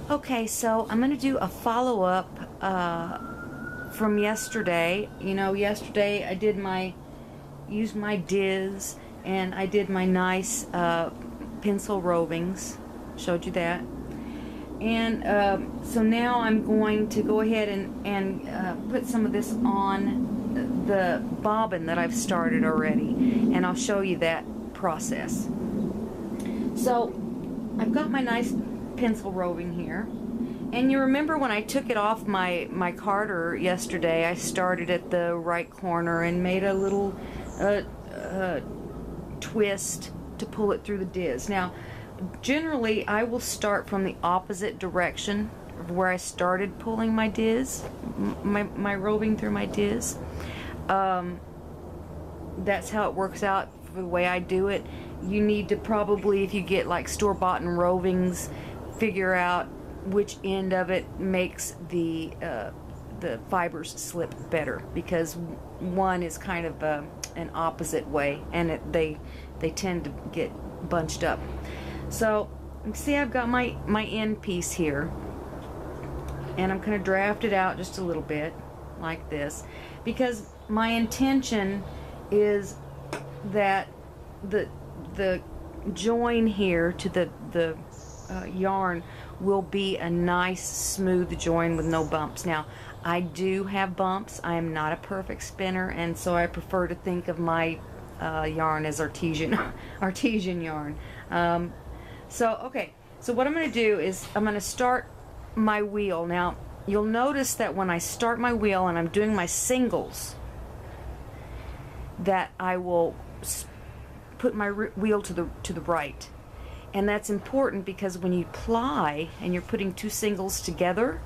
Okay, so I'm going to do a follow-up from yesterday. You know, yesterday I did used my Diz, and I did my nice pencil rovings. Showed you that. And so now I'm going to go ahead and put some of this on the bobbin that I've started already, and I'll show you that process. So I've got my nice pencil roving here, and you remember when I took it off my carder yesterday, I started at the right corner and made a little twist to pull it through the Diz. Now generally I will start from the opposite direction of where I started pulling my Diz, my roving through my Diz. That's how it works out for the way I do it. You need to probably, if you get like store-bought rovings, figure out which end of it makes the fibers slip better, because one is kind of an opposite way, and they tend to get bunched up. So you see I've got my end piece here, and I'm going to draft it out just a little bit like this, because my intention is that the join here to the yarn will be a nice smooth join with no bumps. Now I do have bumps. I am not a perfect spinner, and so I prefer to think of my yarn as artesian yarn. Okay, so what I'm going to do is I'm going to start my wheel. Now you'll notice that when I start my wheel and I'm doing my singles, that I will put my wheel to the right. And that's important, because when you ply and you're putting two singles together,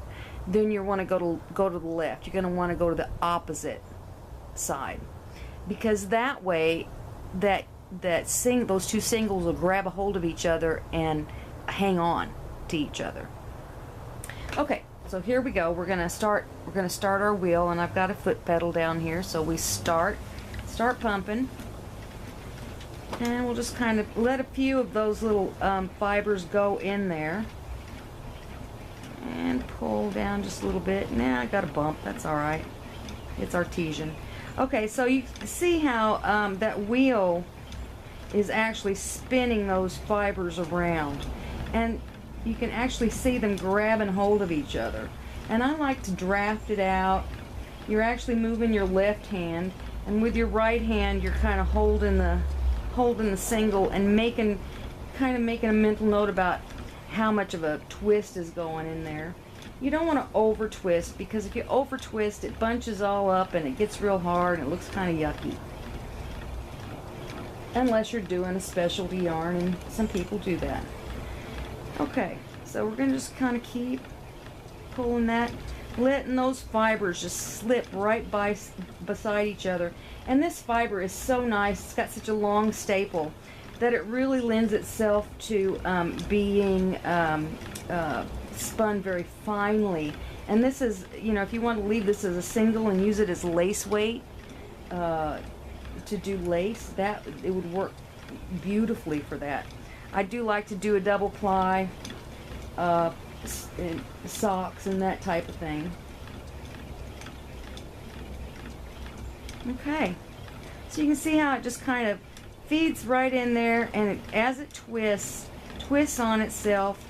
then you want to go to the left. You're going to want to go to the opposite side, because that way those two singles will grab a hold of each other and hang on to each other. Okay, so here we go. We're going to start our wheel, and I've got a foot pedal down here, so we start pumping. And we'll just kind of let a few of those little fibers go in there and pull down just a little bit. Now I got a bump. That's all right. It's artesian. Okay, so you see how that wheel is actually spinning those fibers around, and you can actually see them grabbing hold of each other. And I like to draft it out. You're actually moving your left hand, and with your right hand you're kind of holding the single and making a mental note about how much of a twist is going in there. You don't want to over twist, because if you over twist, it bunches all up and it gets real hard and it looks kind of yucky, unless you're doing a specialty yarn, and some people do that. Okay, so we're going to just kind of keep pulling that, letting those fibers just slip right beside each other. And this fiber is so nice. It's got such a long staple that it really lends itself to being spun very finely. And this is, you know, if you want to leave this as a single and use it as lace weight to do lace, that it would work beautifully for that. I do like to do a double ply, socks and that type of thing. Okay, so you can see how it just kind of feeds right in there, and as it twists on itself,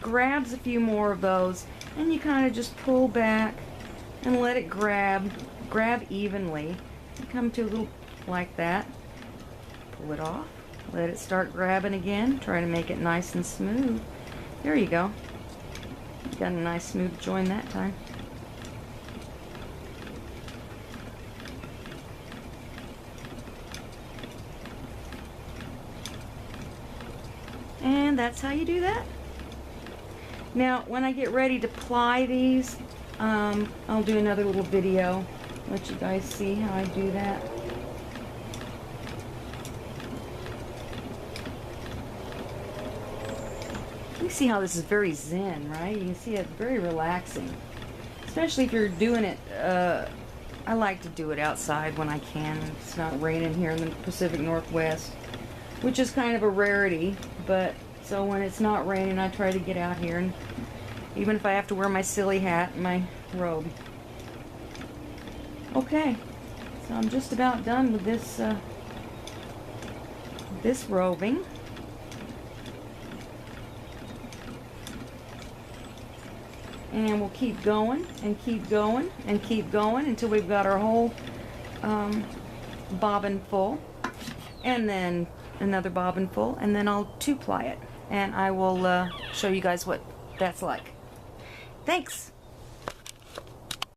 grabs a few more of those, and you kind of just pull back and let it grab evenly. You come to a little like that, pull it off, let it start grabbing again, try to make it nice and smooth. There you go. You got a nice smooth join that time. And that's how you do that. Now when I get ready to ply these, I'll do another little video, let you guys see how I do that. You see how this is very zen, right? You can see it's very relaxing, especially if you're doing it. I like to do it outside when I can. It's not raining here in the Pacific Northwest, which is kind of a rarity, but So when it's not raining, I try to get out here, and even if I have to wear my silly hat and my robe. Okay, so I'm just about done with this this roving. And we'll keep going and keep going and keep going until we've got our whole bobbin full, and then another bobbin full, and then I'll two-ply it, and I will show you guys what that's like. Thanks.